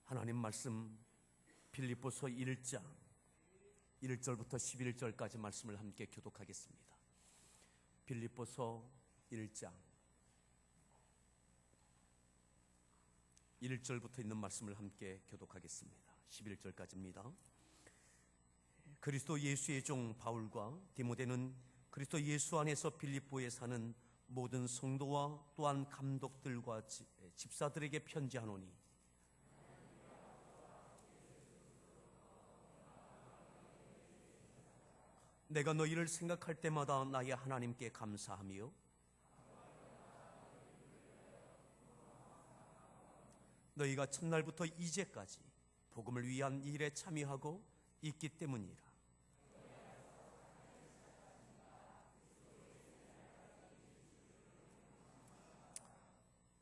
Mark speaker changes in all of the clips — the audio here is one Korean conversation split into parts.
Speaker 1: 하나님 말씀 빌립보서 1장 1절부터 11절까지 말씀을 함께 교독하겠습니다. 빌립보서 1장 1절부터 있는 말씀을 함께 교독하겠습니다. 11절까지입니다. 그리스도 예수의 종 바울과 디모데는 그리스도 예수 안에서 빌립보에 사는 모든 성도와 또한 감독들과 집사들에게 편지하노니, 내가 너희를 생각할 때마다 나의 하나님께 감사하며 너희가 첫날부터 이제까지 복음을 위한 일에 참여하고 있기 때문이라.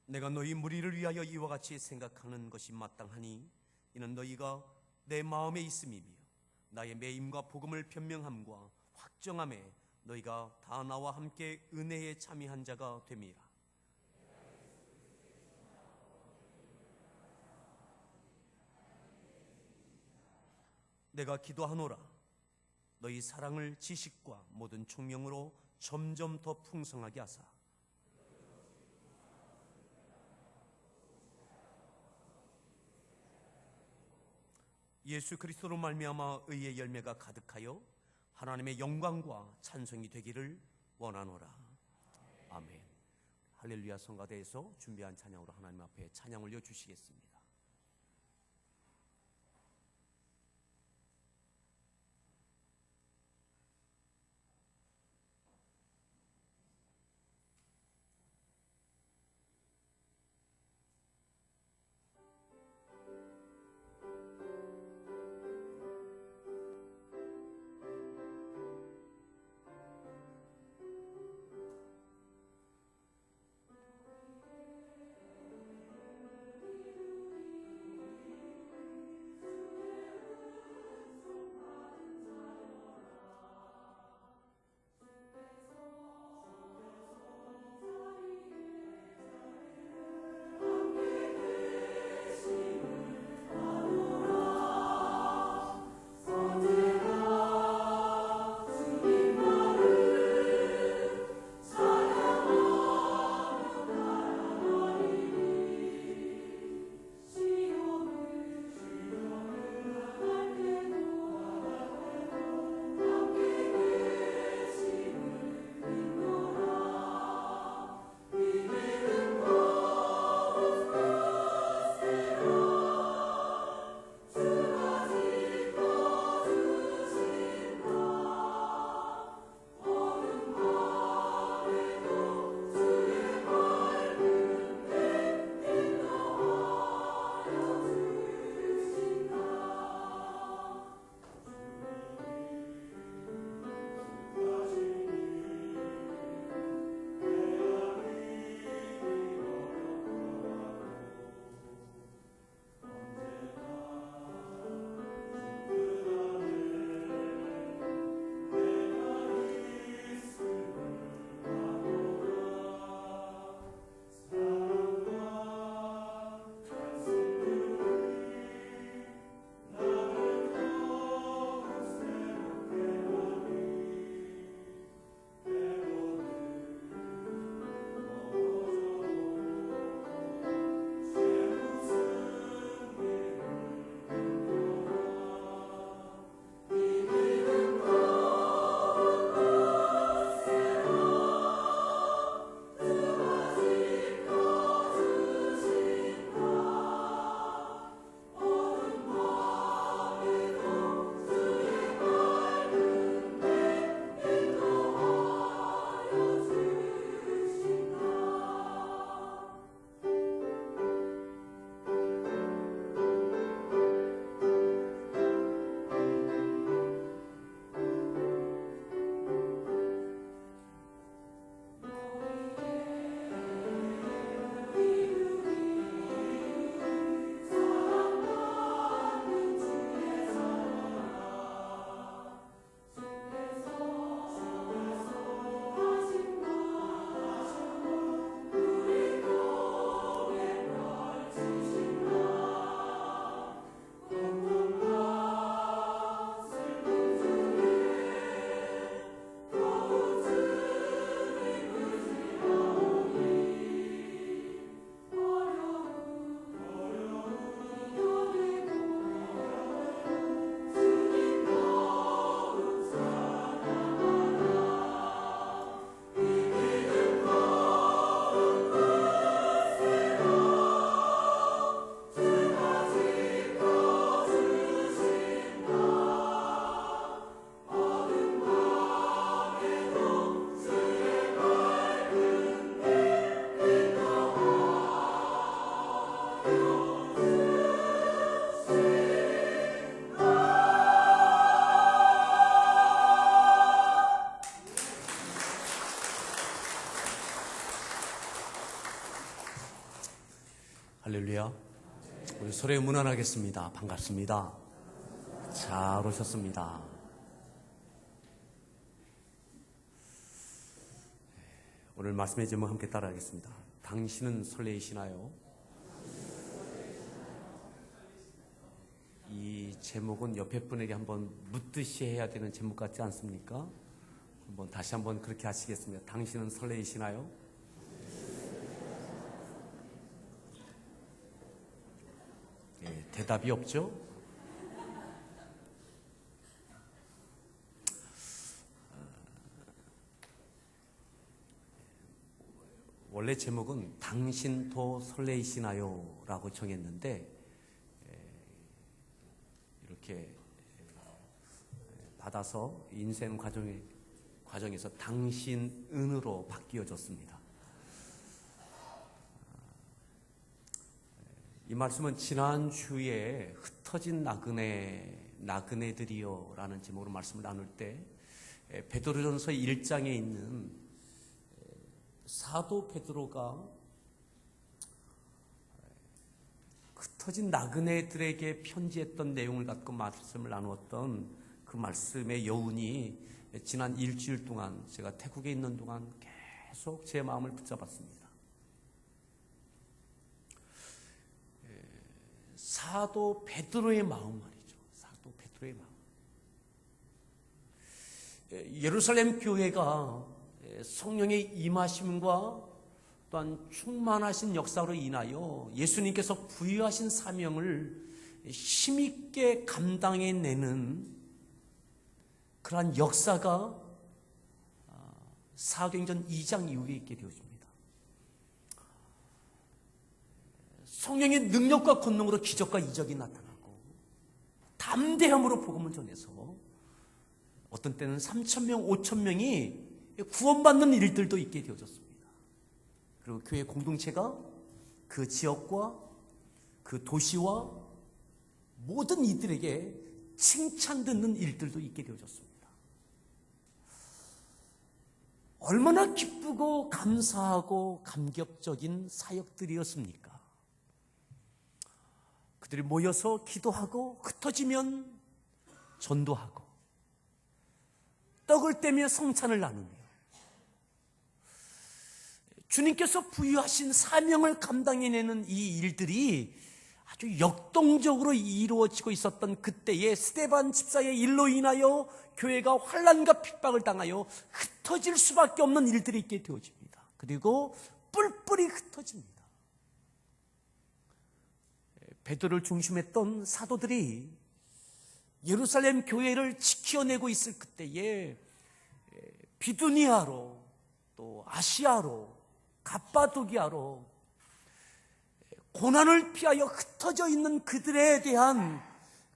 Speaker 1: 내가 너희 무리를 위하여 이와 같이 생각하는 것이 마땅하니, 이는 너희가 내 마음에 있음이며 나의 매임과 복음을 변명함과 확정함에 너희가 다 나와 함께 은혜에 참여한 자가 됨이라. 내가 기도하노라. 너희 사랑을 지식과 모든 총명으로 점점 더 풍성하게 하사 예수 그리스도로 말미암아 의의 열매가 가득하여 하나님의 영광과 찬송이 되기를 원하노라. 아멘. 할렐루야 성가대에서 준비한 찬양으로 하나님 앞에 찬양 올려 주시겠습니다. 할렐루야. 우리 서로의 문안하겠습니다. 반갑습니다. 잘 오셨습니다. 오늘 말씀의 제목 함께 따라하겠습니다. 당신은 설레이시나요? 이 제목은 옆에 분에게 한번 묻듯이 해야 되는 제목 같지 않습니까? 다시 한번 그렇게 하시겠습니다. 당신은 설레이시나요? 대답이 없죠? 원래 제목은 당신도 설레이시나요? 라고 정했는데 이렇게 받아서 인생 과정에서 당신은으로 바뀌어졌습니다. 이 말씀은 지난주에 흩어진 나그네들이요 라는 제목으로 말씀을 나눌 때 베드로전서 1장에 있는 사도 베드로가 흩어진 나그네들에게 편지했던 내용을 갖고 말씀을 나누었던 그 말씀의 여운이 지난 일주일 동안 제가 태국에 있는 동안 계속 제 마음을 붙잡았습니다. 사도 베드로의 마음 말이죠. 사도 베드로의 마음. 예루살렘 교회가 성령의 임하심과 또한 충만하신 역사로 인하여 예수님께서 부여하신 사명을 힘있게 감당해내는 그러한 역사가 사도행전 2장 이후에 있게 되어집니다. 성령의 능력과 권능으로 기적과 이적이 나타나고 담대함으로 복음을 전해서 어떤 때는 3,000명, 5,000명이 구원받는 일들도 있게 되어졌습니다. 그리고 교회 공동체가 그 지역과 그 도시와 모든 이들에게 칭찬 듣는 일들도 있게 되어졌습니다. 얼마나 기쁘고 감사하고 감격적인 사역들이었습니까? 그들이 모여서 기도하고 흩어지면 전도하고 떡을 떼며 성찬을 나누며 주님께서 부여하신 사명을 감당해내는 이 일들이 아주 역동적으로 이루어지고 있었던 그때의 스데반 집사의 일로 인하여 교회가 환난과 핍박을 당하여 흩어질 수밖에 없는 일들이 있게 되어집니다. 그리고 뿔뿔이 흩어집니다. 베드로를 중심했던 사도들이 예루살렘 교회를 지켜내고 있을 그때에 비두니아로 또 아시아로 갑바도기아로 고난을 피하여 흩어져 있는 그들에 대한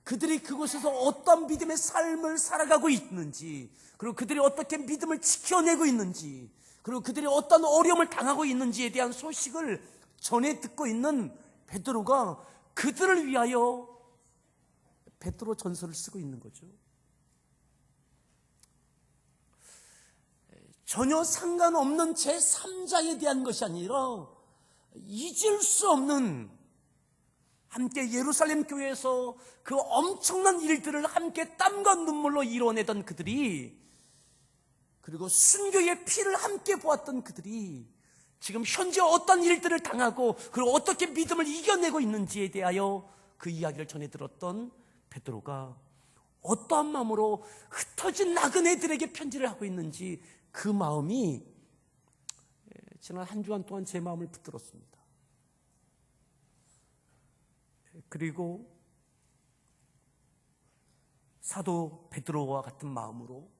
Speaker 1: 그들이 그곳에서 어떤 믿음의 삶을 살아가고 있는지, 그리고 그들이 어떻게 믿음을 지켜내고 있는지, 그리고 그들이 어떤 어려움을 당하고 있는지에 대한 소식을 전해 듣고 있는 베드로가 그들을 위하여 베드로 전서를 쓰고 있는 거죠. 전혀 상관없는 제3자에 대한 것이 아니라 잊을 수 없는, 함께 예루살렘 교회에서 그 엄청난 일들을 함께 땀과 눈물로 이뤄내던 그들이, 그리고 순교의 피를 함께 보았던 그들이 지금 현재 어떤 일들을 당하고 그리고 어떻게 믿음을 이겨내고 있는지에 대하여 그 이야기를 전해 들었던 베드로가 어떠한 마음으로 흩어진 나그네들에게 편지를 하고 있는지 그 마음이 지난 한 주간 동안 제 마음을 붙들었습니다. 그리고 사도 베드로와 같은 마음으로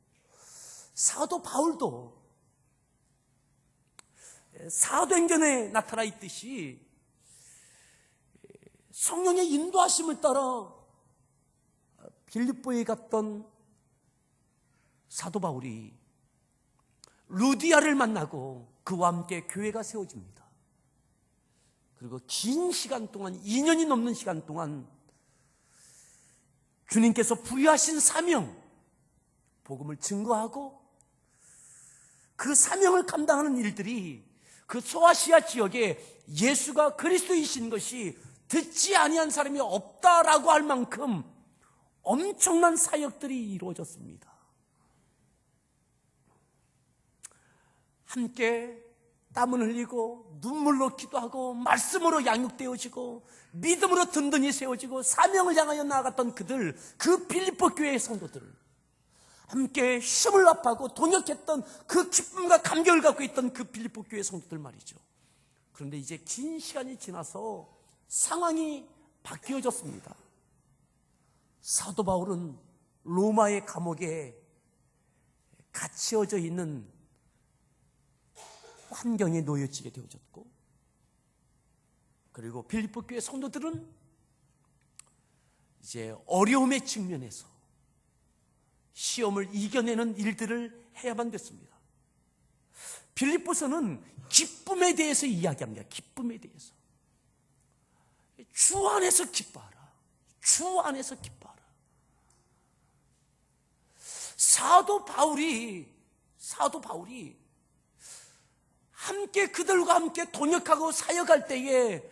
Speaker 1: 사도 바울도 사도행전에 나타나 있듯이 성령의 인도하심을 따라 빌립보에 갔던 사도 바울이 루디아를 만나고 그와 함께 교회가 세워집니다. 그리고 긴 시간 동안, 2년이 넘는 시간 동안 주님께서 부여하신 사명, 복음을 증거하고 그 사명을 감당하는 일들이 그 소아시아 지역에 예수가 그리스도이신 것이 듣지 아니한 사람이 없다라고 할 만큼 엄청난 사역들이 이루어졌습니다. 함께 땀을 흘리고 눈물로 기도하고 말씀으로 양육되어지고 믿음으로 든든히 세워지고 사명을 향하여 나아갔던 그들, 그 빌립보 교회의 성도들, 함께 힘을 합하고 동역했던 그 기쁨과 감격을 갖고 있던 그 빌립보 교회의 성도들 말이죠. 그런데 이제 긴 시간이 지나서 상황이 바뀌어졌습니다. 사도 바울은 로마의 감옥에 갇혀져 있는 환경에 놓여지게 되어졌고, 그리고 빌립보 교회 성도들은 이제 어려움에 직면해서 시험을 이겨내는 일들을 해야만 됐습니다. 빌립보서는 기쁨에 대해서 이야기합니다. 기쁨에 대해서. 주 안에서 기뻐하라. 주 안에서 기뻐하라. 사도 바울이 함께 그들과 함께 동역하고 사역할 때에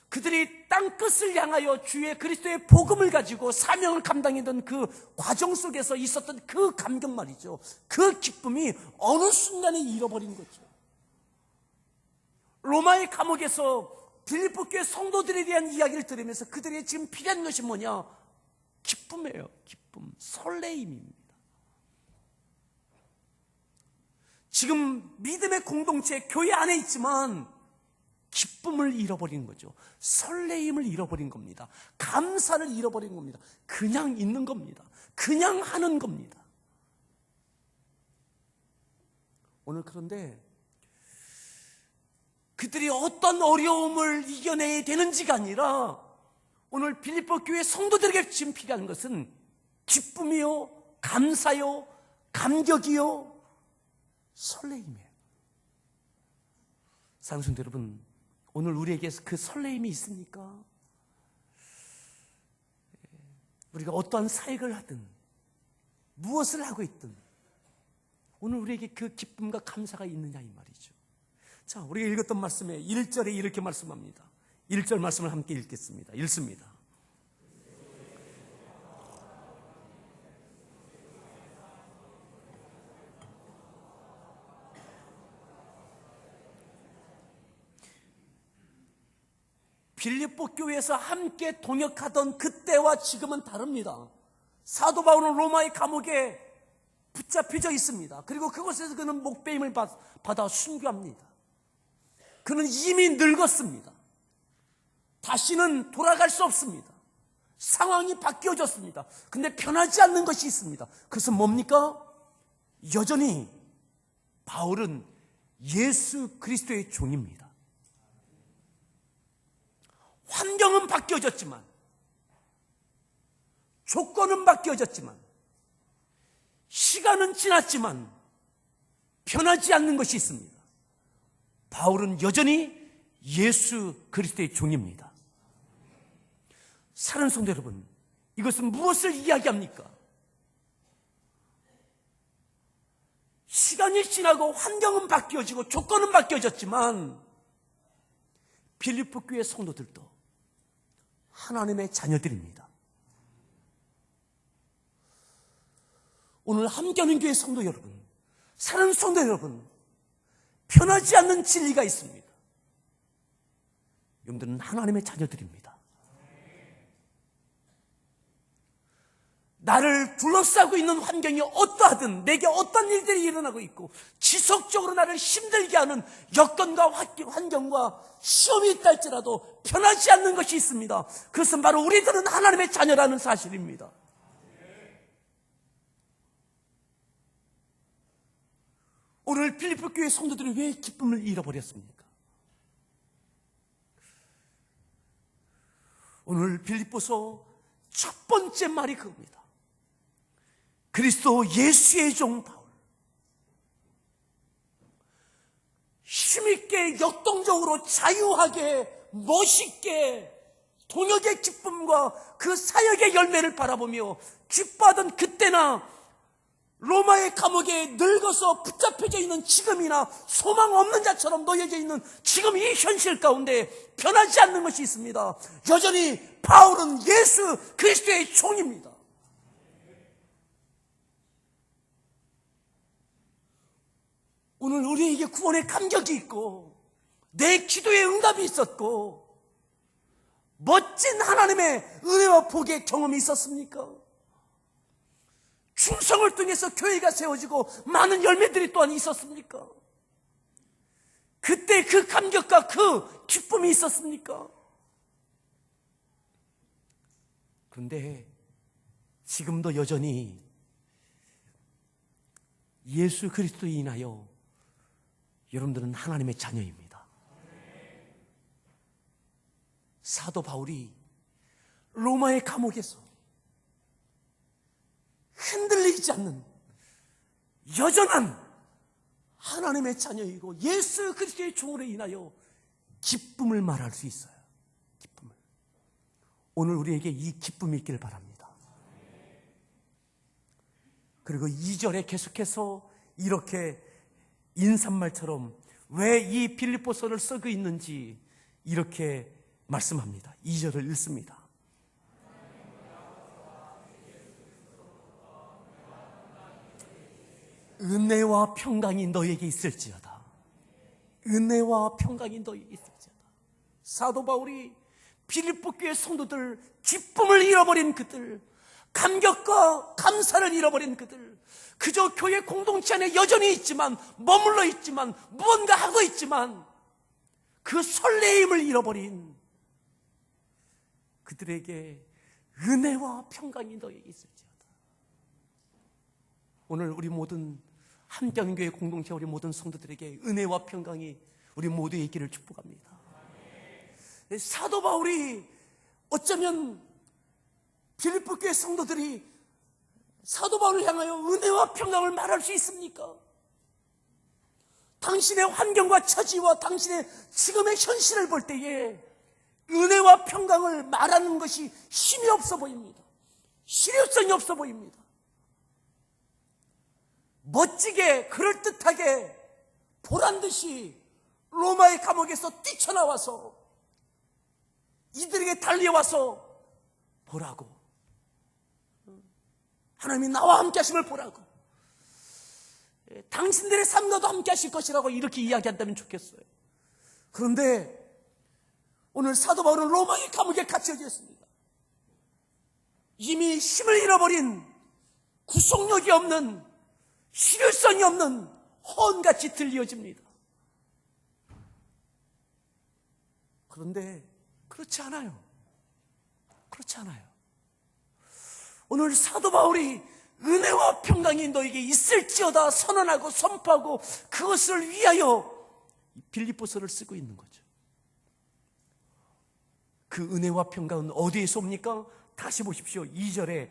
Speaker 1: 그들이 땅끝을 향하여 주의 그리스도의 복음을 가지고 사명을 감당했던 그 과정 속에서 있었던 그 감격 말이죠. 그 기쁨이 어느 순간에 잃어버린 거죠. 로마의 감옥에서 빌립보 교회 성도들에 대한 이야기를 들으면서 그들이 지금 필요한 것이 뭐냐? 기쁨이에요. 기쁨, 설레임입니다. 지금 믿음의 공동체, 교회 안에 있지만 기쁨을 잃어버린 거죠. 설레임을 잃어버린 겁니다. 감사를 잃어버린 겁니다. 그냥 있는 겁니다. 그냥 하는 겁니다. 오늘 그런데 그들이 어떤 어려움을 이겨내야 되는지가 아니라 오늘 빌립보 교회 성도들에게 지금 필요한 것은 기쁨이요, 감사요, 감격이요, 설레임이에요. 사랑하는 성도 여러분, 오늘 우리에게 그 설레임이 있습니까? 우리가 어떠한 사역을 하든 무엇을 하고 있든 오늘 우리에게 그 기쁨과 감사가 있느냐 이 말이죠. 자, 우리가 읽었던 말씀에 1절에 이렇게 말씀합니다. 1절 말씀을 함께 읽겠습니다. 읽습니다. 빌립보 교회에서 함께 동역하던 그때와 지금은 다릅니다. 사도 바울은 로마의 감옥에 붙잡혀져 있습니다. 그리고 그곳에서 그는 목배임을 받아 순교합니다. 그는 이미 늙었습니다. 다시는 돌아갈 수 없습니다. 상황이 바뀌어졌습니다. 근데 변하지 않는 것이 있습니다. 그것은 뭡니까? 여전히 바울은 예수 그리스도의 종입니다. 환경은 바뀌어졌지만, 조건은 바뀌어졌지만, 시간은 지났지만 변하지 않는 것이 있습니다. 바울은 여전히 예수 그리스도의 종입니다. 사랑하는 성도 여러분, 이것은 무엇을 이야기합니까? 시간이 지나고 환경은 바뀌어지고 조건은 바뀌어졌지만 빌립보 교회 성도들도 하나님의 자녀들입니다. 오늘 함께하는 교회 성도 여러분, 사랑하는 성도 여러분, 변하지 않는 진리가 있습니다. 여러분들은 하나님의 자녀들입니다. 나를 둘러싸고 있는 환경이 어떠하든, 내게 어떤 일들이 일어나고 있고 지속적으로 나를 힘들게 하는 여건과 환경과 시험이 있다 할지라도 변하지 않는 것이 있습니다. 그것은 바로 우리들은 하나님의 자녀라는 사실입니다. 오늘 빌립보 교회 성도들이 왜 기쁨을 잃어버렸습니까? 오늘 빌립보서 첫 번째 말이 그겁니다. 그리스도 예수의 종 바울, 힘있게 역동적으로 자유하게 멋있게 동역의 기쁨과 그 사역의 열매를 바라보며 기뻐하던 그때나 로마의 감옥에 늙어서 붙잡혀져 있는 지금이나 소망 없는 자처럼 놓여져 있는 지금 이 현실 가운데 변하지 않는 것이 있습니다. 여전히 바울은 예수 그리스도의 종입니다. 오늘 우리에게 구원의 감격이 있고 내 기도에 응답이 있었고 멋진 하나님의 은혜와 복의 경험이 있었습니까? 충성을 통해서 교회가 세워지고 많은 열매들이 또한 있었습니까? 그때 그 감격과 그 기쁨이 있었습니까? 그런데 지금도 여전히 예수 그리스도에 인하여 여러분들은 하나님의 자녀입니다. 사도 바울이 로마의 감옥에서 흔들리지 않는 여전한 하나님의 자녀이고 예수 그리스도의 종으로 인하여 기쁨을 말할 수 있어요. 기쁨을. 오늘 우리에게 이 기쁨이 있기를 바랍니다. 그리고 2절에 계속해서 이렇게 인사말처럼 왜 이 빌립보서를 쓰고 있는지 이렇게 말씀합니다. 2절을 읽습니다. 은혜와 평강이 너에게 있을지어다. 은혜와 평강이 너에게 있을지어다. 사도 바울이 빌립보 교회 성도들, 기쁨을 잃어버린 그들, 감격과 감사를 잃어버린 그들, 그저 교회 공동체 안에 여전히 있지만, 머물러 있지만, 무언가 하고 있지만 그 설레임을 잃어버린 그들에게 은혜와 평강이 너에게 있을지어다. 오늘 우리 모든 함께하는 교회 공동체 우리 모든 성도들에게 은혜와 평강이 우리 모두의 있기를 축복합니다. 사도 바울이 어쩌면 빌립보 교회 성도들이 사도 바울을 향하여 은혜와 평강을 말할 수 있습니까? 당신의 환경과 처지와 당신의 지금의 현실을 볼 때에 은혜와 평강을 말하는 것이 힘이 없어 보입니다. 실효성이 없어 보입니다. 멋지게 그럴듯하게 보란듯이 로마의 감옥에서 뛰쳐나와서 이들에게 달려와서 보라고, 하나님이 나와 함께 하심을 보라고, 당신들의 삶과도 함께 하실 것이라고 이렇게 이야기한다면 좋겠어요. 그런데 오늘 사도 바울은 로마의 감옥에 갇혀져 있습니다. 이미 힘을 잃어버린, 구속력이 없는, 실효성이 없는 허언같이 들려집니다. 그런데 그렇지 않아요. 그렇지 않아요. 오늘 사도 바울이 은혜와 평강이 너에게 있을지어다 선언하고 선포하고 그것을 위하여 빌립보서를 쓰고 있는 거죠. 그 은혜와 평강은 어디에서 옵니까? 다시 보십시오. 2절에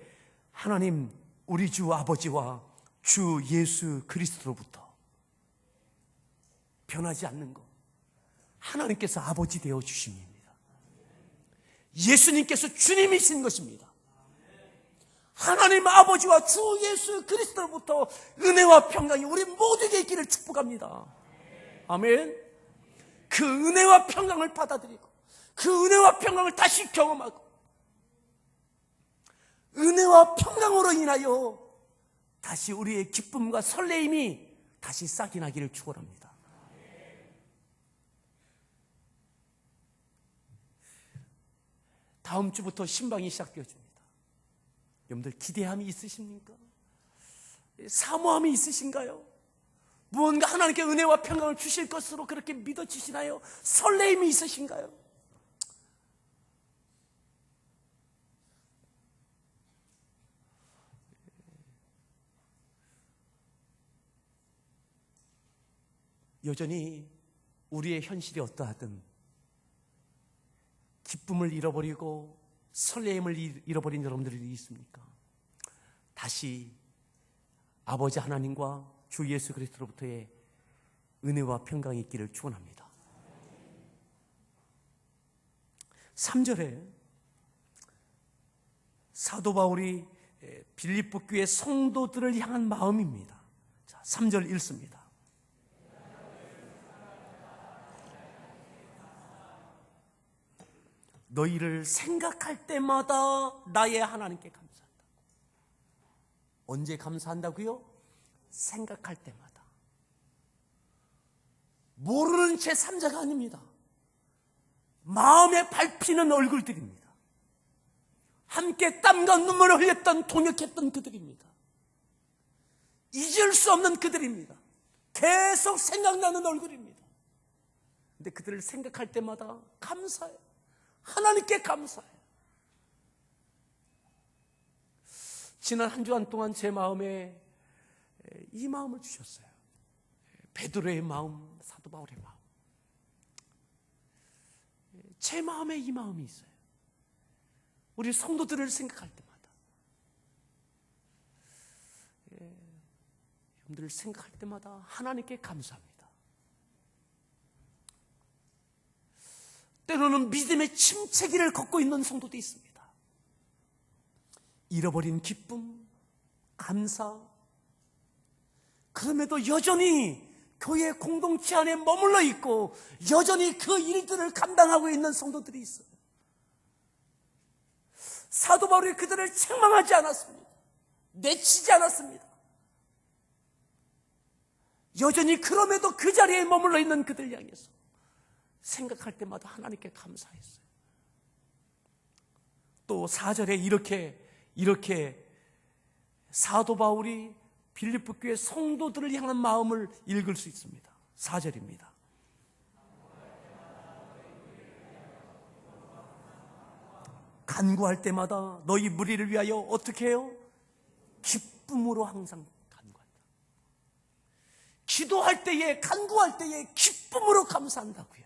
Speaker 1: 하나님 우리 주 아버지와 주 예수 그리스도로부터 변하지 않는 것, 하나님께서 아버지 되어 주심입니다. 예수님께서 주님이신 것입니다. 하나님 아버지와 주 예수 그리스도로부터 은혜와 평강이 우리 모두에게 있기를 축복합니다. 아멘. 그 은혜와 평강을 받아들이고 그 은혜와 평강을 다시 경험하고 은혜와 평강으로 인하여 다시 우리의 기쁨과 설레임이 다시 싹이 나기를 축원합니다. 다음 주부터 신방이 시작되어집니다. 여러분들 기대함이 있으십니까? 사모함이 있으신가요? 무언가 하나님께 은혜와 평강을 주실 것으로 그렇게 믿어지시나요? 설레임이 있으신가요? 여전히 우리의 현실이 어떠하든 기쁨을 잃어버리고 설레임을 잃어버린 여러분들이 있습니까? 다시 아버지 하나님과 주 예수 그리스도로부터의 은혜와 평강이 있기를 축원합니다. 3절에 사도 바울이 빌립보 교회 성도들을 향한 마음입니다. 자, 3절 읽습니다. 너희를 생각할 때마다 나의 하나님께 감사한다. 언제 감사한다고요? 생각할 때마다. 모르는 제3자가 아닙니다. 마음에 밟히는 얼굴들입니다. 함께 땀과 눈물을 흘렸던, 동역했던 그들입니다. 잊을 수 없는 그들입니다. 계속 생각나는 얼굴입니다. 근데 그들을 생각할 때마다 감사해요. 하나님께 감사해요. 지난 한 주간 동안 제 마음에 이 마음을 주셨어요. 베드로의 마음, 사도 바울의 마음. 제 마음에 이 마음이 있어요. 우리 성도들을 생각할 때마다, 여러분들을 생각할 때마다 하나님께 감사합니다. 때로는 믿음의 침체기를 걷고 있는 성도도 있습니다. 잃어버린 기쁨, 감사, 그럼에도 여전히 교회 공동체 안에 머물러 있고 여전히 그 일들을 감당하고 있는 성도들이 있어요. 사도 바울이 그들을 책망하지 않았습니다. 내치지 않았습니다. 여전히 그럼에도 그 자리에 머물러 있는 그들 향해서 생각할 때마다 하나님께 감사했어요. 또 4절에 이렇게 사도 바울이 빌립보 교회 성도들을 향한 마음을 읽을 수 있습니다. 4절입니다. 간구할 때마다 너희 무리를 위하여 어떻게 해요? 기쁨으로 항상 간구한다. 기도할 때에, 간구할 때에 기쁨으로 감사한다고요.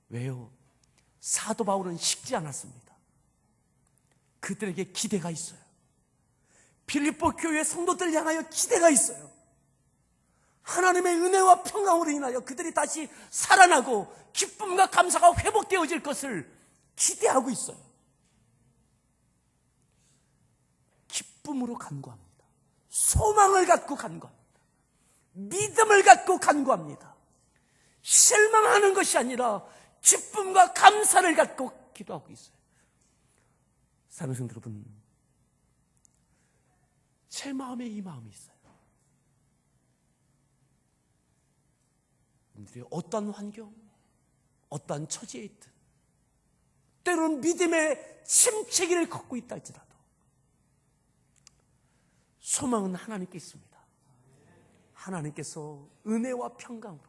Speaker 1: 왜요? 사도 바울은 식지 않았습니다. 그들에게 기대가 있어요. 빌립보 교회 성도들을 향하여 기대가 있어요. 하나님의 은혜와 평강으로 인하여 그들이 다시 살아나고 기쁨과 감사가 회복되어질 것을 기대하고 있어요. 기쁨으로 간구합니다. 소망을 갖고 간구합니다. 믿음을 갖고 간구합니다. 실망하는 것이 아니라 기쁨과 감사를 갖고 기도하고 있어요. 사랑하는 성도 여러분, 제 마음에 이 마음이 있어요. 여러분들이 어떠한 환경, 어떠한 처지에 있든, 때로는 믿음의 침체기를 걷고 있다 할지라도 소망은 하나님께 있습니다. 하나님께서 은혜와 평강으로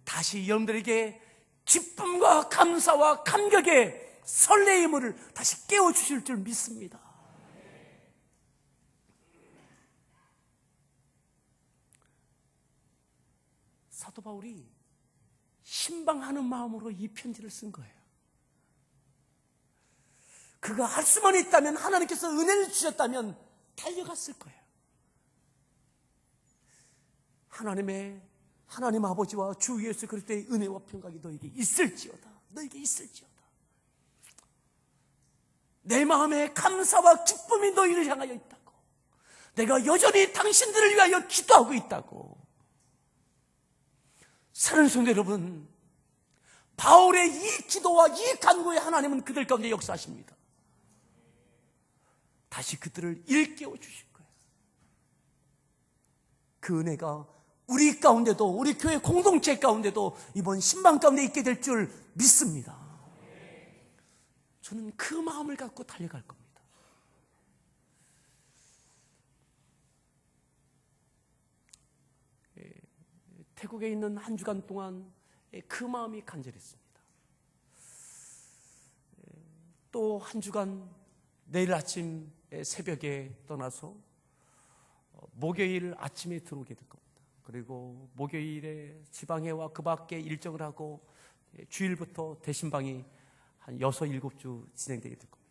Speaker 1: 다시 여러분들에게 기쁨과 감사와 감격의 설레임을 다시 깨워주실 줄 믿습니다. 사도 바울이 신방하는 마음으로 이 편지를 쓴 거예요. 그가 할 수만 있다면, 하나님께서 은혜를 주셨다면 달려갔을 거예요. 하나님 아버지와 주 예수 그리스도의 은혜와 평강이 너에게 있을지어다. 너에게 있을지어다. 내 마음에 감사와 기쁨이 너희를 향하여 있다고. 내가 여전히 당신들을 위하여 기도하고 있다고. 사랑하는 성도 여러분, 바울의 이 기도와 이 간구에 하나님은 그들 가운데 역사하십니다. 다시 그들을 일깨워 주실 거예요. 그 은혜가 우리 가운데도, 우리 교회 공동체 가운데도 이번 신방 가운데 있게 될 줄 믿습니다. 저는 그 마음을 갖고 달려갈 겁니다. 태국에 있는 한 주간 동안 그 마음이 간절했습니다. 또 한 주간 내일 아침 새벽에 떠나서 목요일 아침에 들어오게 될 겁니다. 그리고 목요일에 지방회와 그 밖에 일정을 하고 주일부터 대신방이 한 6, 7주 진행되게 될 겁니다.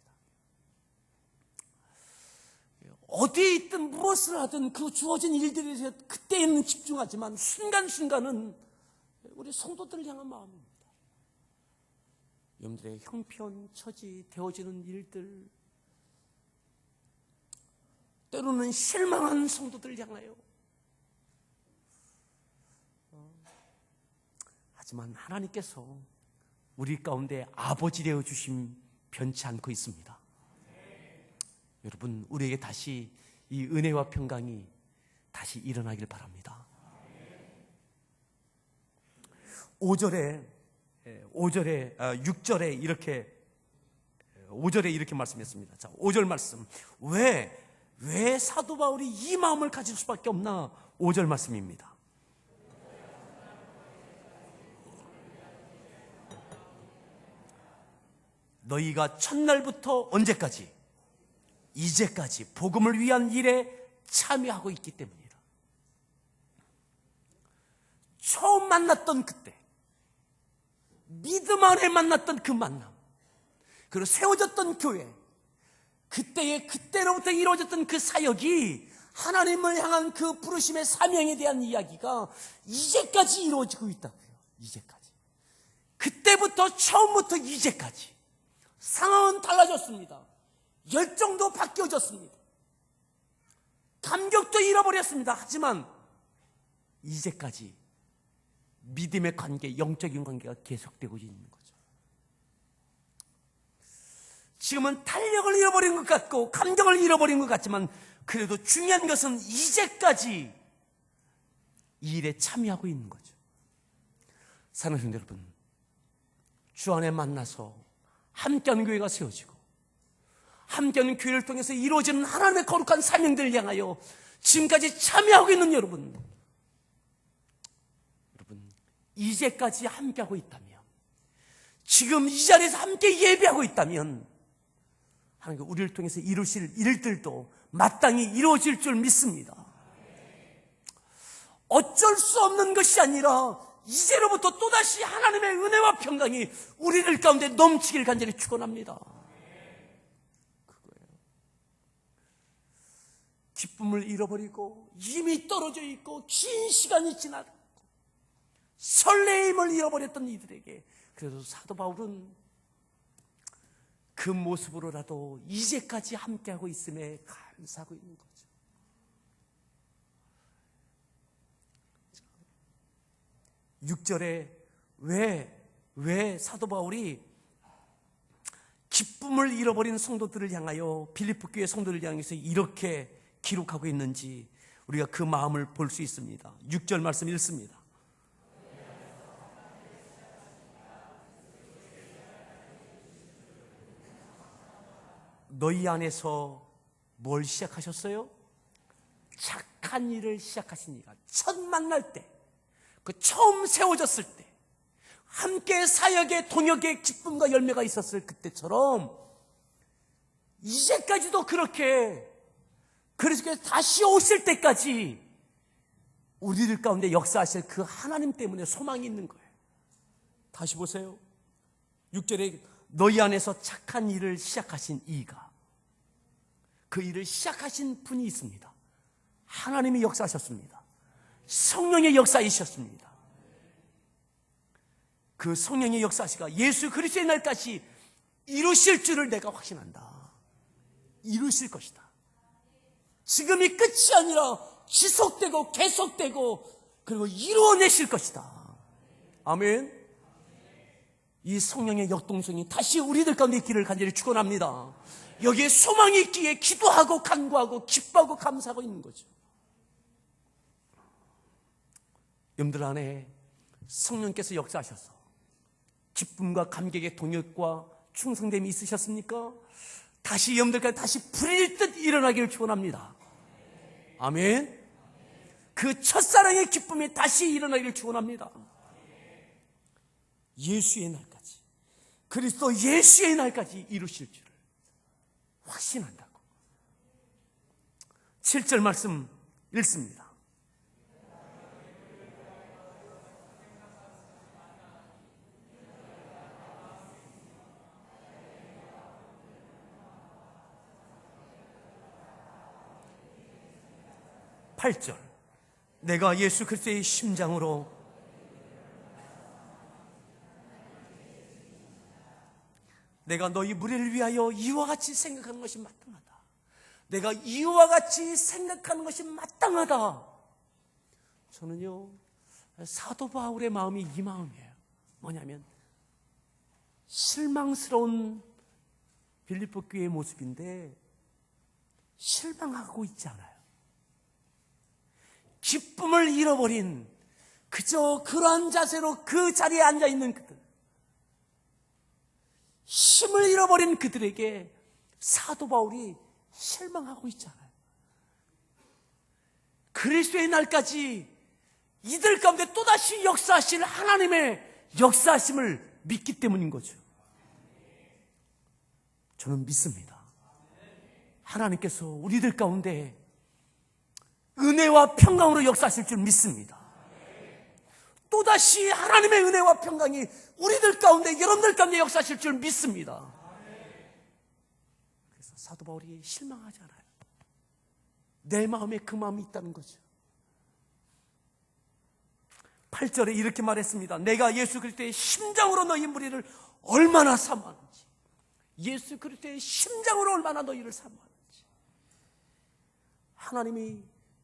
Speaker 1: 어디에 있든 무엇을 하든 그 주어진 일들에 그때에는 집중하지만 순간순간은 우리 성도들을 향한 마음입니다. 여러분들의 형편, 처지, 되어지는 일들, 때로는 실망한 성도들 향하여, 하지만 하나님께서 우리 가운데 아버지 되어 주심 변치 않고 있습니다. 여러분, 우리에게 다시 이 은혜와 평강이 다시 일어나길 바랍니다. 6절에 이렇게 말씀했습니다. 자, 5절 말씀. 왜 사도 바울이 이 마음을 가질 수밖에 없나? 5절 말씀입니다. 너희가 첫날부터 언제까지? 이제까지 복음을 위한 일에 참여하고 있기 때문이라. 처음 만났던 그때, 믿음 안에 만났던 그 만남, 그리고 세워졌던 교회, 그때로부터 이루어졌던 그 사역이 하나님을 향한 그 부르심의 사명에 대한 이야기가 이제까지 이루어지고 있다고요. 이제까지. 그때부터 처음부터 이제까지 상황은 달라졌습니다. 열정도 바뀌어졌습니다. 감격도 잃어버렸습니다. 하지만 이제까지 믿음의 관계, 영적인 관계가 계속되고 있는 거죠. 지금은 탄력을 잃어버린 것 같고 감격을 잃어버린 것 같지만, 그래도 중요한 것은 이제까지 이 일에 참여하고 있는 거죠. 사랑하는 성도 여러분, 주 안에 만나서 함께하는 교회가 세워지고, 함께하는 교회를 통해서 이루어지는 하나님의 거룩한 사명들을 향하여 지금까지 참여하고 있는 여러분, 이제까지 함께하고 있다면, 지금 이 자리에서 함께 예배하고 있다면, 하나님께 우리를 통해서 이루실 일들도 마땅히 이루어질 줄 믿습니다. 어쩔 수 없는 것이 아니라 이제로부터 또다시 하나님의 은혜와 평강이 우리들 가운데 넘치길 간절히 축원합니다. 그거예요. 기쁨을 잃어버리고 힘이 떨어져 있고 긴 시간이 지나고 설레임을 잃어버렸던 이들에게 그래도 사도 바울은 그 모습으로라도 이제까지 함께하고 있음에 감사하고 있는 거죠. 자, 6절에 왜 사도 바울이 기쁨을 잃어버린 성도들을 향하여, 빌립보 교회 성도들을 향해서 이렇게 기록하고 있는지 우리가 그 마음을 볼 수 있습니다. 6절 말씀 읽습니다. 너희 안에서 뭘 시작하셨어요? 착한 일을 시작하시니까. 첫 만날 때, 그 처음 세워졌을 때, 함께 사역의 동역의 기쁨과 열매가 있었을 그때처럼 이제까지도 그렇게, 그래서 다시 오실 때까지 우리들 가운데 역사하실 그 하나님 때문에 소망이 있는 거예요. 다시 보세요. 6절에 너희 안에서 착한 일을 시작하신 이가, 그 일을 시작하신 분이 있습니다. 하나님이 역사하셨습니다. 성령의 역사이셨습니다. 그 성령의 역사시가 예수 그리스도의 날까지 이루실 줄을 내가 확신한다. 이루실 것이다. 지금이 끝이 아니라 지속되고 계속되고 그리고 이루어내실 것이다. 아멘. 이 성령의 역동성이 다시 우리들 가운데 있기를 간절히 축원합니다. 여기에 소망이 있기에 기도하고 간구하고 기뻐하고 감사하고 있는 거죠. 여러분들 안에 성령께서 역사하셔서 기쁨과 감격의 동역과 충성됨이 있으셨습니까? 다시 여러분들까지 다시 불일 듯 일어나기를 축원합니다. 아멘. 그 첫사랑의 기쁨이 다시 일어나기를 축원합니다. 예수의 날까지, 그리스도 예수의 날까지 이루실 줄을 확신한다고. 7절 말씀 읽습니다. 팔 절 내가 예수 그리스도의 심장으로 내가 너희 무리를 위하여 이와 같이 생각하는 것이 마땅하다. 내가 이와 같이 생각하는 것이 마땅하다. 저는요, 사도 바울의 마음이 이 마음이에요. 뭐냐면 실망스러운 빌립보 교회의 모습인데 실망하고 있지 않아요. 기쁨을 잃어버린 그저 그러한 자세로 그 자리에 앉아있는 그들, 힘을 잃어버린 그들에게 사도 바울이 실망하고 있잖아요. 그리스도의 날까지 이들 가운데 또다시 역사하실 하나님의 역사하심을 믿기 때문인 거죠. 저는 믿습니다. 하나님께서 우리들 가운데 은혜와 평강으로 역사하실 줄 믿습니다. 또다시 하나님의 은혜와 평강이 우리들 가운데, 여러분들 가운데 역사하실 줄 믿습니다. 그래서 사도 바울이 실망하지 않아요. 내 마음에 그 마음이 있다는 거죠. 8절에 이렇게 말했습니다. 내가 예수 그리스도의 심장으로 너희 무리를 얼마나 사모하는지, 예수 그리스도의 심장으로 얼마나 너희를 사모하는지. 하나님이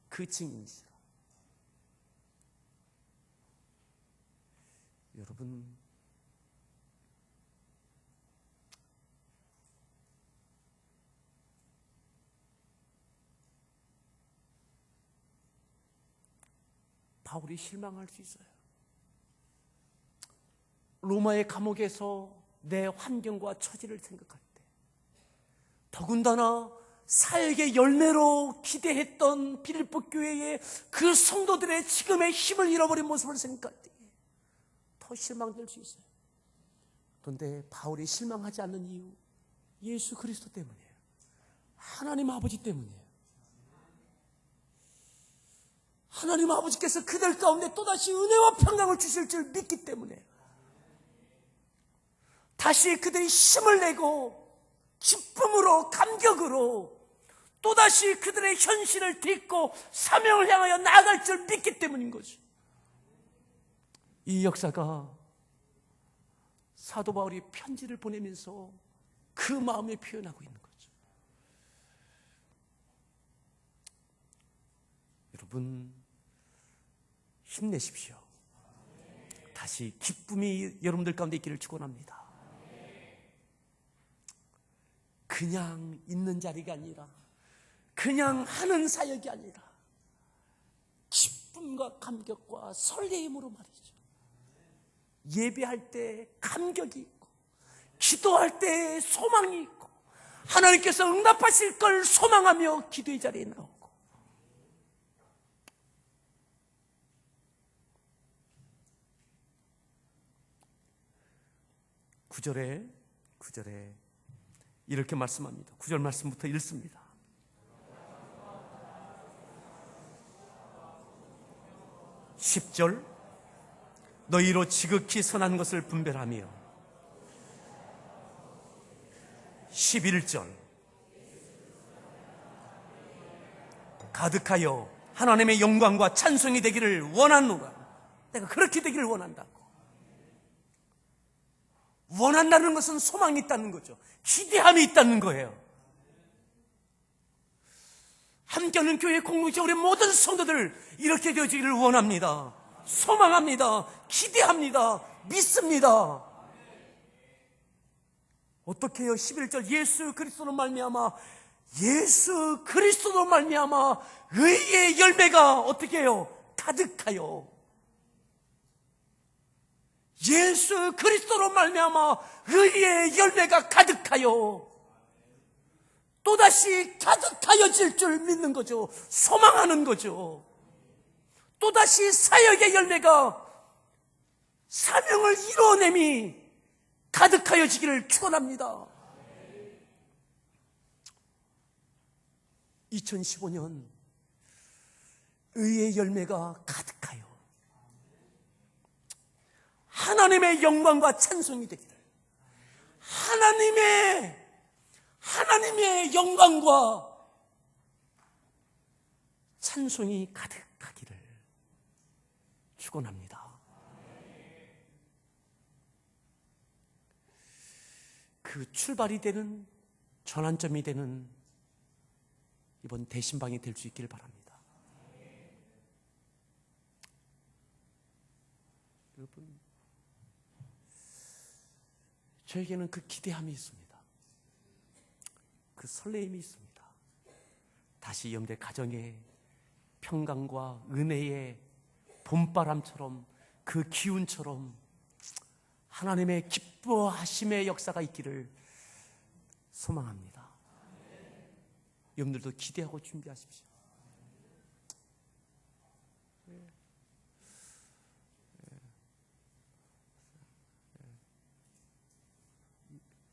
Speaker 1: 그 증인이시라. 여러분, 바울이 실망할 수 있어요. 로마의 감옥에서 내 환경과 처지를 생각할 때, 더군다나 사역의 열매로 기대했던 빌립보 교회의 그 성도들의 지금의 힘을 잃어버린 모습을 생각할 때 더 실망될 수 있어요. 그런데 바울이 실망하지 않는 이유, 예수 그리스도 때문이에요. 하나님 아버지 때문이에요. 하나님 아버지께서 그들 가운데 또다시 은혜와 평강을 주실 줄 믿기 때문에, 다시 그들이 힘을 내고 기쁨으로, 감격으로 또다시 그들의 현실을 딛고 사명을 향하여 나아갈 줄 믿기 때문인 거죠. 이 역사가 사도 바울이 편지를 보내면서 그 마음을 표현하고 있는 거죠. 여러분, 힘내십시오. 다시 기쁨이 여러분들 가운데 있기를 축원합니다. 그냥 있는 자리가 아니라, 그냥 하는 사역이 아니라 기쁨과 감격과 설레임으로 말이죠. 예배할 때 감격이 있고, 기도할 때 소망이 있고, 하나님께서 응답하실 걸 소망하며 기도의 자리에 나오고, 9절에 이렇게 말씀합니다. 9절 말씀부터 읽습니다. (10절) 너희로 지극히 선한 것을 분별하며, 11절 가득하여 하나님의 영광과 찬송이 되기를 원하노라. 내가 그렇게 되기를 원한다고. 원한다는 것은 소망이 있다는 거죠. 기대함이 있다는 거예요. 함께하는 교회 공동체 우리 모든 성도들 이렇게 되어지기를 원합니다. 소망합니다. 기대합니다. 믿습니다. 어떻게 해요? 11절 예수 그리스도로 말미암아, 예수 그리스도로 말미암아 의의 열매가 어떻게 해요? 가득하여. 예수 그리스도로 말미암아 의의 열매가 가득하여 또다시 가득하여질 줄 믿는 거죠. 소망하는 거죠. 또다시 사역의 열매가, 사명을 이루어냄이 가득하여지기를 축원합니다. 2015년 의의 열매가 가득하여 하나님의 영광과 찬송이 되기를, 하나님의 영광과 찬송이 가득하기를 축원합니다. 그 출발이 되는, 전환점이 되는 이번 대신방이 될 수 있기를 바랍니다. 여러분, 저에게는 그 기대함이 있습니다. 그 설레임이 있습니다. 다시 여러분들 가정에 평강과 은혜의 봄바람처럼 그 기운처럼 하나님의 기뻐하심의 역사가 있기를 소망합니다. 여러분들도 기대하고 준비하십시오.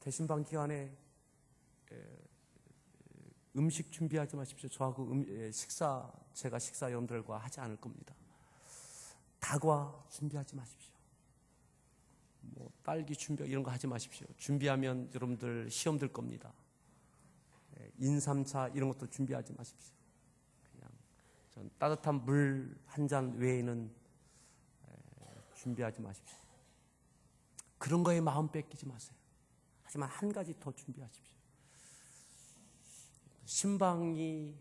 Speaker 1: 대신방 기간에 음식 준비하지 마십시오. 저하고 제가 식사 여러분들과 하지 않을 겁니다. 다과 준비하지 마십시오. 뭐 딸기 준비 이런 거 하지 마십시오. 준비하면 여러분들 시험 들 겁니다. 인삼차 이런 것도 준비하지 마십시오. 그냥 전 따뜻한 물 한 잔 외에는 준비하지 마십시오. 그런 거에 마음 뺏기지 마세요. 하지만 한 가지 더 준비하십시오. 신방이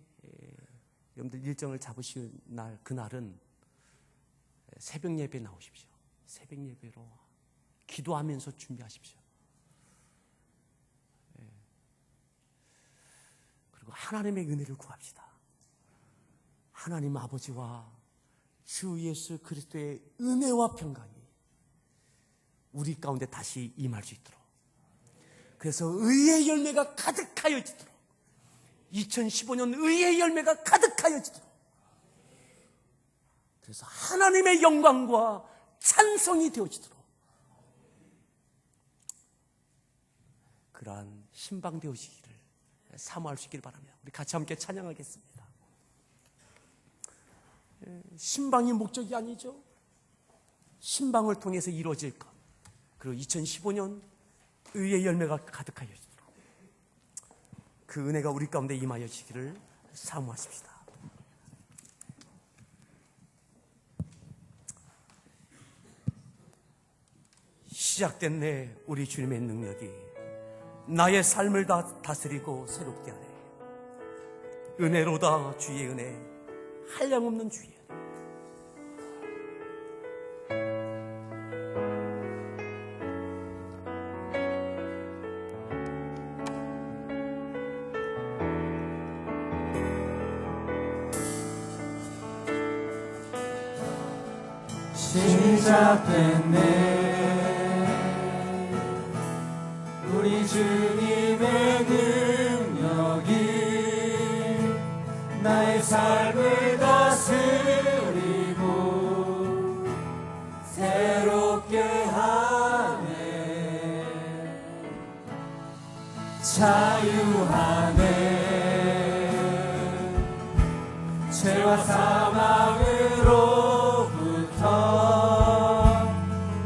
Speaker 1: 여러분들 일정을 잡으시는 날, 그날은 새벽 예배 나오십시오. 새벽 예배로 기도하면서 준비하십시오. 그리고 하나님의 은혜를 구합시다. 하나님 아버지와 주 예수 그리스도의 은혜와 평강이 우리 가운데 다시 임할 수 있도록, 그래서 의의 열매가 가득하여지도록, 2015년 의의 열매가 가득하여지도록, 그래서 하나님의 영광과 찬송이 되어지도록 그러한 신방 되어지기를 사모할 수 있기를 바랍니다. 우리 같이 함께 찬양하겠습니다. 신방이 목적이 아니죠. 신방을 통해서 이루어질 것, 그리고 2015년 의의 열매가 가득하여지도록 그 은혜가 우리 가운데 임하여지기를 사모하십시다. 시작됐네. 우리 주님의 능력이 나의 삶을 다스리고 새롭게 하네. 은혜로다 주의 은혜, 한량없는 주의 은혜.
Speaker 2: 시작됐네. 우리 주님의 능력이 나의 삶을 다스리고 새롭게 하네. 자유하네. 죄와 사망으로부터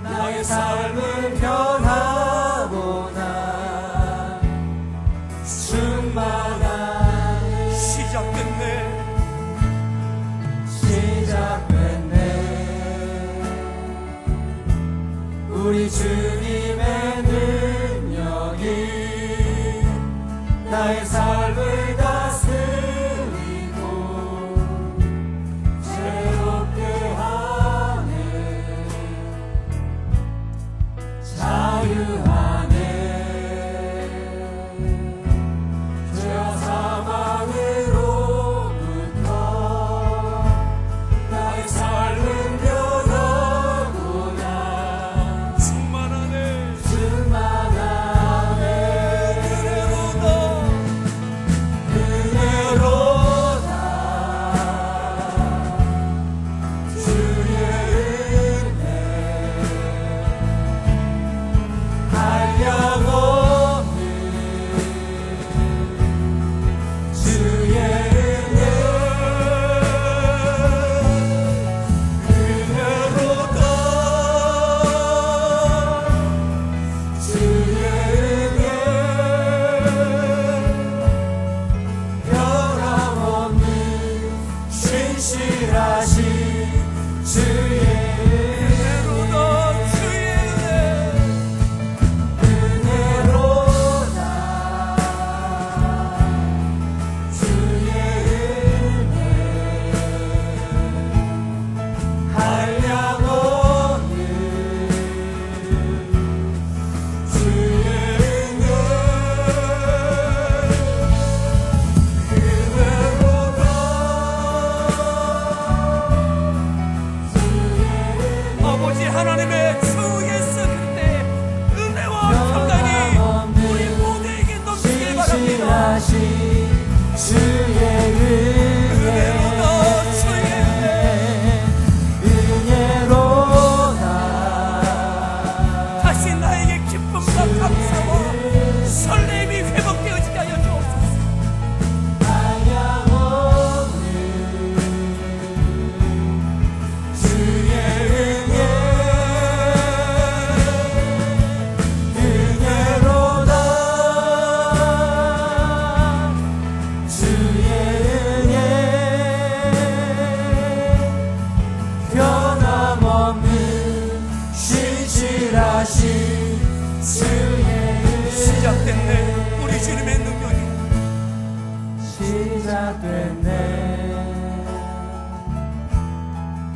Speaker 2: 나의 삶은 변하구나. 충만하네.
Speaker 1: 시작됐네.
Speaker 2: 우리 주님의 능력이 나의 삶을 다스리고 새롭게 하네. 자유하네. 죄와 사망으로부터 나의 삶은 변하구나.
Speaker 1: 충만하네.
Speaker 2: 은혜로다 주의 은혜, 한량없는
Speaker 1: 우리 주님의 능력이
Speaker 2: 시작됐네.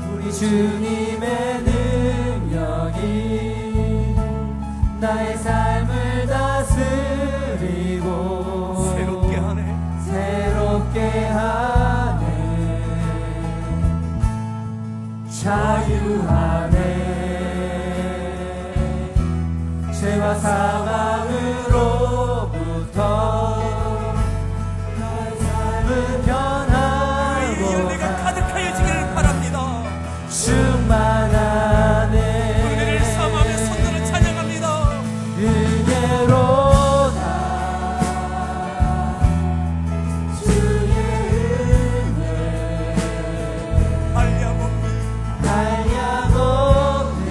Speaker 2: 우리 주님의 능력이 나의 삶을 다스리고
Speaker 1: 새롭게 하네.
Speaker 2: 새롭게 하네. 자유하네. 죄와 사망으로부터 나의 삶은 변하고
Speaker 1: 열매가 가득하여지기를 바랍니다.
Speaker 2: 충만하네.
Speaker 1: 은혜를 삼하며 선전을 찬양합니다.
Speaker 2: 은혜로다 주의 은혜
Speaker 1: 한량없는
Speaker 2: 한량없는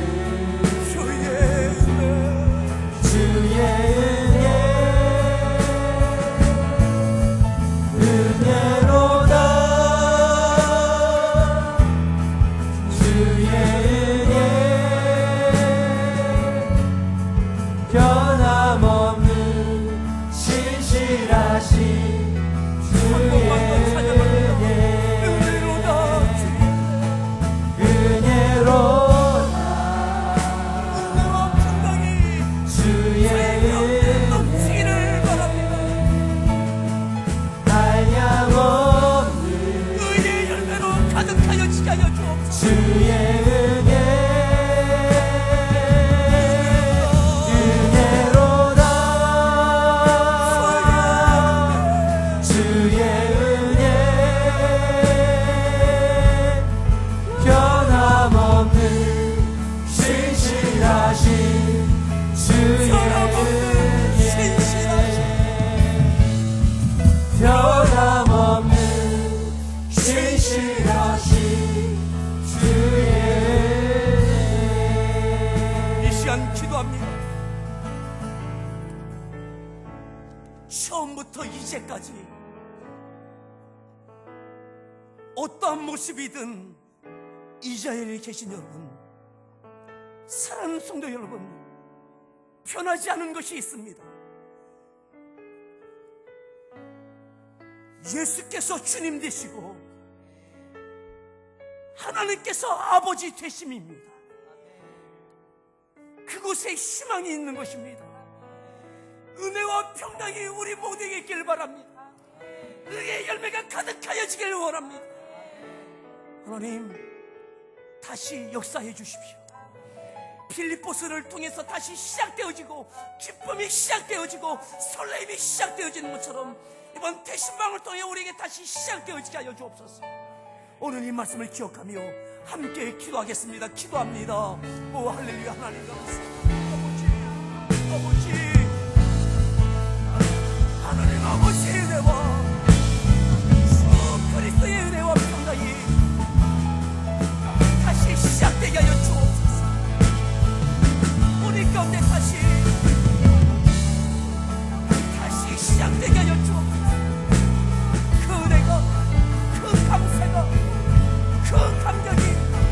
Speaker 1: 주의 은혜
Speaker 2: 주의 은혜 은혜로다 주의 은혜 변함없는 신실하신 주의 은혜
Speaker 1: 은혜로다
Speaker 2: 은혜로다
Speaker 1: 은혜와 평강이
Speaker 2: 주의 은혜
Speaker 1: 넘치기를 바랍니다.
Speaker 2: 한량없는
Speaker 1: 의의 열매로 가득하여지게 하여 주옵소서.
Speaker 2: 주의 은혜 은혜로다 주의 은혜 변함없는 신실하신 주의
Speaker 1: 변함없는 신실하신
Speaker 2: 변함없는 신실하신 주의
Speaker 1: 이 시간 기도합니다. 처음부터 이제까지 어떠한 모습이든 이 자리에 계신 여러분, 사랑하는 성도 여러분, 변하지 않은 것이 있습니다. 예수께서 주님 되시고 하나님께서 아버지 되심입니다. 그곳에 희망이 있는 것입니다. 은혜와 평강이 우리 모두에게 있기를 바랍니다. 의의 열매가 가득하여지기를 원합니다. 하나님, 다시 역사해 주십시오. 필리포스를 통해서 다시 시작되어지고 기쁨이 시작되어지고 설렘이 시작되어지는 것처럼 이번 대신방을 통해 우리에게 다시 시작되어지게 하여 주옵소서. 오늘 이 말씀을 기억하며 함께 기도하겠습니다. 기도합니다. 오 할렐루야. 하나님 감사합니다. 아버지 하나님 아버지 내와